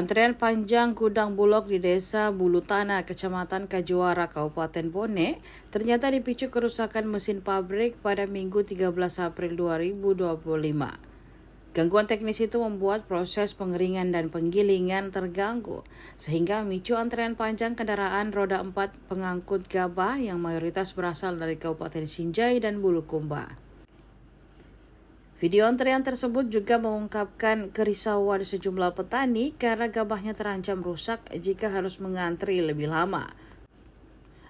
Antrean panjang gudang Bulog di Desa Bulutana, Kecamatan Kajuara, Kabupaten Bone, ternyata dipicu kerusakan mesin pabrik pada Minggu 13 April 2025. Gangguan teknis itu membuat proses pengeringan dan penggilingan terganggu, sehingga memicu antrean panjang kendaraan roda 4 pengangkut gabah yang mayoritas berasal dari Kabupaten Sinjai dan Bulukumba. Video antrean tersebut juga mengungkapkan kerisauan sejumlah petani karena gabahnya terancam rusak jika harus mengantri lebih lama.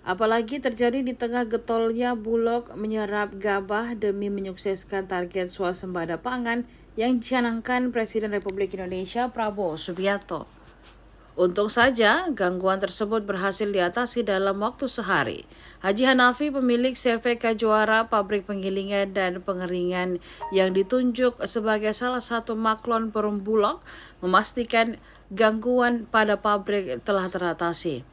Apalagi terjadi di tengah getolnya Bulog menyerap gabah demi menyukseskan target swasembada pangan yang dicanangkan Presiden Republik Indonesia Prabowo Subianto. Untung saja gangguan tersebut berhasil diatasi dalam waktu sehari. Haji Hanafi, pemilik CV Kajuara, pabrik penggilingan dan pengeringan yang ditunjuk sebagai salah satu maklon perum Bulog, memastikan gangguan pada pabrik telah teratasi.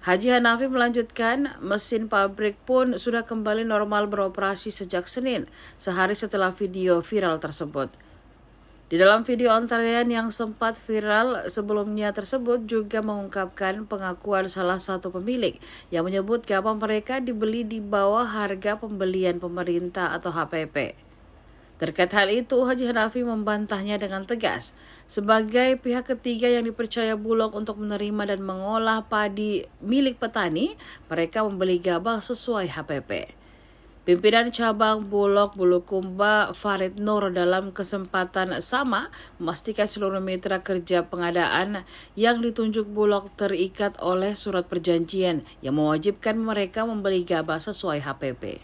Haji Hanafi melanjutkan, mesin pabrik pun sudah kembali normal beroperasi sejak Senin, sehari setelah video viral tersebut. Di dalam video antrean yang sempat viral sebelumnya tersebut juga mengungkapkan pengakuan salah satu pemilik yang menyebut gabah mereka dibeli di bawah harga pembelian pemerintah atau HPP. Terkait hal itu, Haji Hanafi membantahnya dengan tegas. Sebagai pihak ketiga yang dipercaya Bulog untuk menerima dan mengolah padi milik petani, mereka membeli gabah sesuai HPP. Pimpinan cabang Bulog Bulukumba Farid Nur dalam kesempatan sama memastikan seluruh mitra kerja pengadaan yang ditunjuk Bulog terikat oleh surat perjanjian yang mewajibkan mereka membeli gabah sesuai HPP.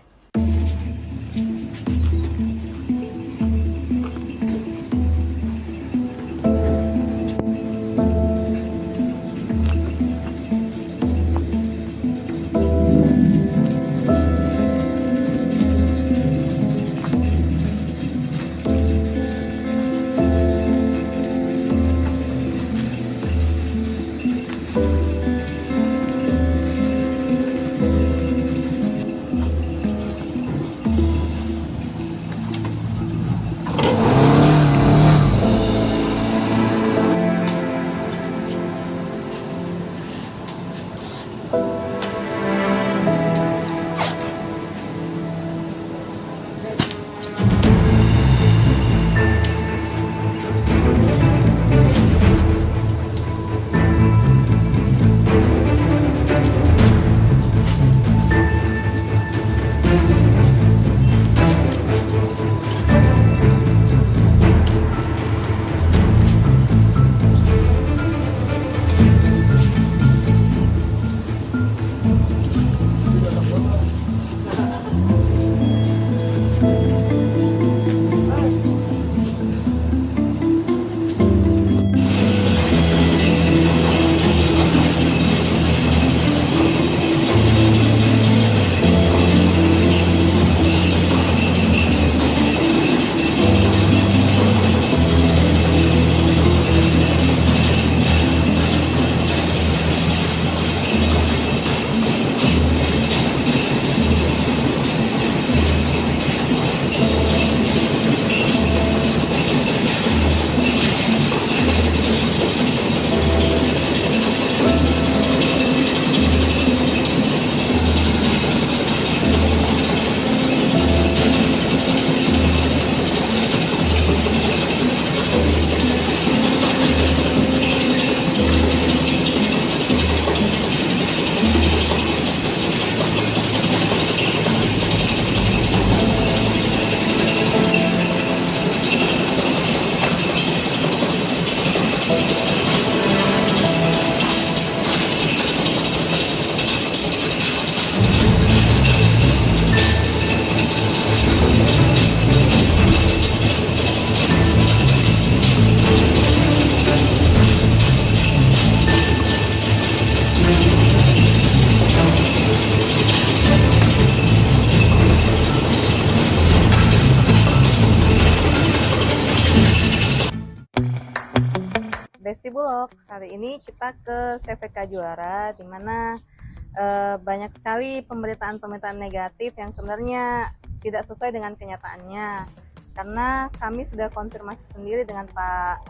Besti Bulog. Hari ini kita ke CVK Juara, di mana banyak sekali pemberitaan-pemberitaan negatif yang sebenarnya tidak sesuai dengan kenyataannya. Karena kami sudah konfirmasi sendiri dengan Pak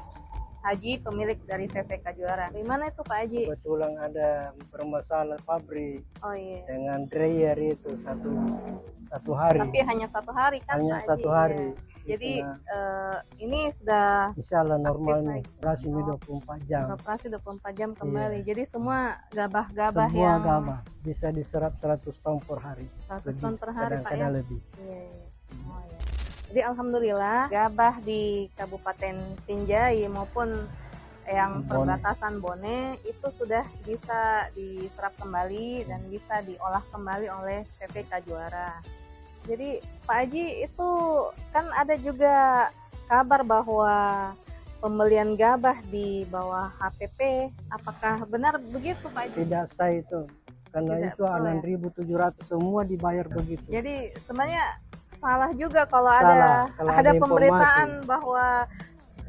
Haji, pemilik dari CVK Juara. Gimana itu Pak Haji? Kebetulan ada bermasalah pabrik Oh iya. dengan dryer itu satu hari. Tapi hanya 1 hari kan Hanya Pak Haji? 1 hari. Iya. Jadi Nah, ini sudah insya Allah normal nih. lagi. Operasi ini 24 jam. beroperasi 24 jam kembali. Iya. Jadi semua gabah-gabah Semua yang gabah bisa diserap 100 ton per hari. 100 ton per hari Pak ya? Kadang-kadang lebih. Iya, iya. Oh, iya. Jadi alhamdulillah gabah di Kabupaten Sinjai maupun yang Bone. perbatasan Bone itu sudah bisa diserap kembali dan bisa diolah kembali oleh CVK Juara. Jadi Pak Haji itu kan ada juga kabar bahwa pembelian gabah di bawah HPP, apakah benar begitu Pak Haji? Tidak sah itu. Karena Tidak itu betul ya? 6.700 semua dibayar begitu. Jadi sebenarnya salah juga kalau Salah, kalau ada ada pemberitaan informasi. bahwa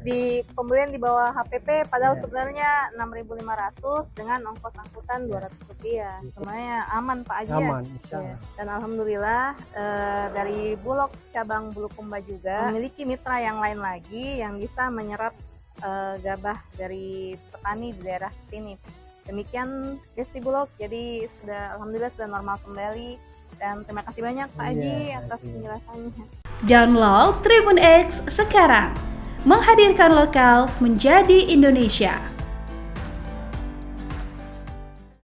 di pembelian di bawah HPP padahal Iya. sebenarnya 6.500 dengan ongkos angkutan Rp200. Bisa. Sebenarnya aman Pak Haji ya? Aman, insya Iya. Allah. Dan alhamdulillah dari Bulog cabang Bulukumba juga memiliki mitra yang lain lagi yang bisa menyerap gabah dari petani di daerah sini. Demikian Gesti Bulog, jadi alhamdulillah sudah normal kembali dan terima kasih banyak Pak Haji Iya, atas kasih. penjelasannya. Download Tribun X sekarang, menghadirkan lokal menjadi Indonesia.